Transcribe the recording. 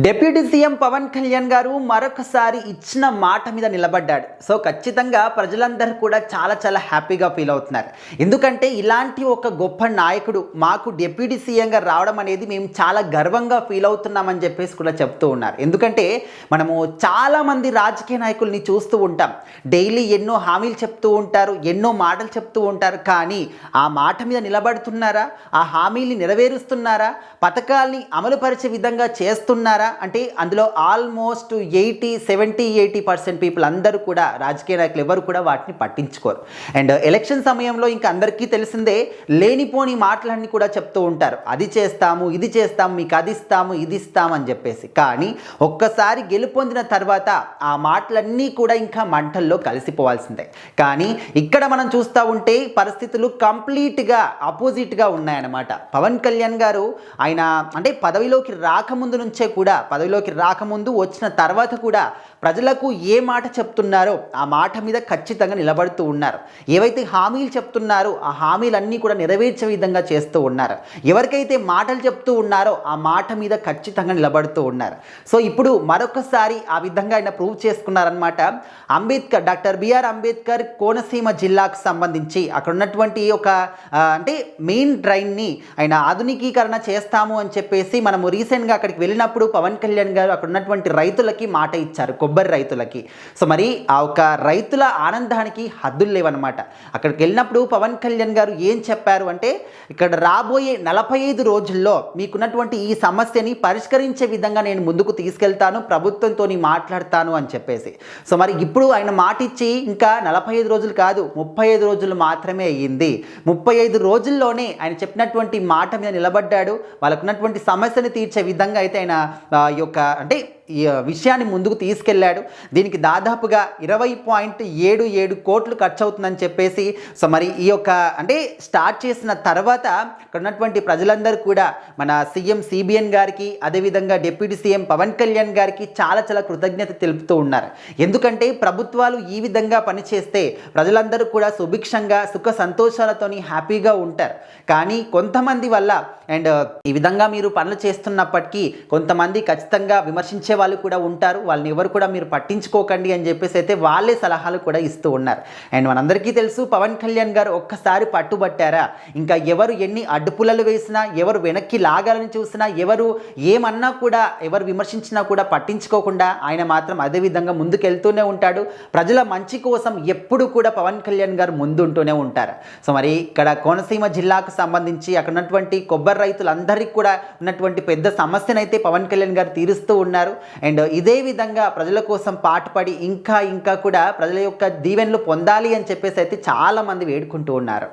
Deputy CM Pawan Kalyan గారు మరొకసారి ఇచ్చిన మాట మీద నిలబడ్డాడు. సో ఖచ్చితంగా ప్రజలందరూ కూడా చాలా హ్యాపీగా ఫీల్ అవుతున్నారు. ఎందుకంటే ఇలాంటి ఒక గొప్ప నాయకుడు మాకు డిప్యూటీ సీఎంగా రావడం అనేది మేము చాలా గర్వంగా ఫీల్ అవుతున్నామని చెప్పేసి కూడా చెప్తూ ఉన్నారు. ఎందుకంటే మనము చాలామంది రాజకీయ నాయకుల్ని చూస్తూ ఉంటాం. డైలీ ఎన్నో హామీలు చెప్తూ ఉంటారు, ఎన్నో మాటలు చెప్తూ ఉంటారు. కానీ ఆ మాట మీద నిలబడుతున్నారా? ఆ హామీల్ని నెరవేరుస్తున్నారా? పథకాల్ని అమలుపరిచే విధంగా చేస్తున్నారా? అంటే అందులో ఆల్మోస్ట్ 70-80% పీపుల్ అందరూ కూడా రాజకీయ నాయకులు ఎవరు కూడా వాటిని పట్టించుకోరు. అండ్ ఎలక్షన్ సమయంలో ఇంకా అందరికీ తెలిసిందే, లేనిపోని మాటలన్నీ కూడా చెప్తూ ఉంటారు. అది చేస్తాము, ఇది చేస్తాము, మీకు అది ఇస్తాము, ఇది ఇస్తాము అని చెప్పేసి. కానీ ఒక్కసారి గెలుపొందిన తర్వాత ఆ మాటలన్నీ కూడా ఇంకా మంటల్లో కలిసిపోవాల్సిందే. కానీ ఇక్కడ మనం చూస్తూ ఉంటే పరిస్థితులు కంప్లీట్గా ఆపోజిట్గా ఉన్నాయన్నమాట. పవన్ కళ్యాణ్ గారు ఆయన అంటే పదవిలోకి రాకముందు వచ్చిన తర్వాత కూడా ప్రజలకు ఏ మాట చెప్తున్నారో ఆ మాట మీద ఖచ్చితంగా నిలబడుతూ ఉన్నారు. ఏవైతే హామీలు చెప్తున్నారో ఆ హామీలన్నీ కూడా నెరవేర్చే విధంగా చేస్తూ ఉన్నారు. ఎవరికైతే మాటలు చెప్తూ ఉన్నారో ఆ మాట మీద ఖచ్చితంగా నిలబడుతూ ఉన్నారు. సో ఇప్పుడు మరొకసారి ఆ విధంగా ఆయన ప్రూవ్ చేసుకున్నారనమాట. డాక్టర్ బిఆర్ అంబేద్కర్ కోనసీమ జిల్లాకు సంబంధించి అక్కడ ఉన్నటువంటి ఒక అంటే మెయిన్ డ్రైన్ని ఆయన ఆధునికీకరణ చేస్తాము అని చెప్పేసి మనము రీసెంట్గా అక్కడికి వెళ్ళినప్పుడు పవన్ కళ్యాణ్ గారు అక్కడ ఉన్నటువంటి రైతులకి మాట ఇచ్చారు, కొబ్బరి రైతులకి. సో మరి ఆ ఒక రైతుల ఆనందానికి హద్దులు లేవన్నమాట. అక్కడికి వెళ్ళినప్పుడు పవన్ కళ్యాణ్ గారు ఏం చెప్పారు అంటే, ఇక్కడ రాబోయే 45 రోజుల్లో మీకున్నటువంటి ఈ సమస్యని పరిష్కరించే విధంగా నేను ముందుకు తీసుకెళ్తాను, ప్రభుత్వంతో మాట్లాడతాను అని చెప్పేసి. సో మరి ఇప్పుడు ఆయన మాట ఇచ్చి ఇంకా 45 రోజులు కాదు, 35 రోజులు మాత్రమే అయ్యింది. 35 రోజుల్లోనే ఆయన చెప్పినటువంటి మాట మీద నిలబడ్డాడు. వాళ్ళకున్నటువంటి సమస్యను తీర్చే విధంగా అయితే ఆయన అంటే ఈ విషయాన్ని ముందుకు తీసుకెళ్లాడు. దీనికి దాదాపుగా 20.77 కోట్లు ఖర్చు అవుతుందని చెప్పేసి. సో మరి ఈ యొక్క అంటే స్టార్ట్ చేసిన తర్వాత ఇక్కడ ఉన్నటువంటి ప్రజలందరూ కూడా మన సీఎం సిబిఎన్ గారికి, అదేవిధంగా డిప్యూటీ సీఎం పవన్ కళ్యాణ్ గారికి చాలా కృతజ్ఞత తెలుపుతూ ఉన్నారు. ఎందుకంటే ప్రభుత్వాలు ఈ విధంగా పనిచేస్తే ప్రజలందరూ కూడా సుభిక్షంగా సుఖ సంతోషాలతోని హ్యాపీగా ఉంటారు. కానీ కొంతమంది వల్ల అండ్ ఈ విధంగా మీరు పనులు చేస్తున్నప్పటికీ కొంతమంది ఖచ్చితంగా విమర్శించే వాళ్ళు కూడా ఉంటారు. వాళ్ళని ఎవరు కూడా మీరు పట్టించుకోకండి అని చెప్పేసి అయితే వాళ్ళే సలహాలు కూడా ఇస్తూ ఉన్నారు. అండ్ మనందరికీ తెలుసు, పవన్ కళ్యాణ్ గారు ఒక్కసారి పట్టుబట్టారా ఇంకా ఎవరు ఎన్ని అడ్డుపుల్లలు వేసినా, ఎవరు వెనక్కి లాగాలని చూసినా, ఎవరు ఏమన్నా కూడా, ఎవరు విమర్శించినా కూడా పట్టించుకోకుండా ఆయన మాత్రం అదే విధంగా ముందుకెళ్తూనే ఉంటాడు. ప్రజల మంచి కోసం ఎప్పుడు కూడా పవన్ కళ్యాణ్ గారు ముందుంటూనే ఉంటారు. సో మరి ఇక్కడ కోనసీమ జిల్లాకు సంబంధించి అక్కడ ఉన్నటువంటి కొబ్బరి రైతులందరికీ కూడా ఉన్నటువంటి పెద్ద సమస్యనైతే పవన్ కళ్యాణ్ గారు తీరుస్తూ ఉన్నారు. అండ్ ఇదే విధంగా ప్రజల కోసం పాటుపడి ఇంకా కూడా ప్రజల యొక్క దీవెనలు పొందాలి అని చెప్పేసి అయితే చాలా మంది వేడుకుంటూ ఉన్నారు.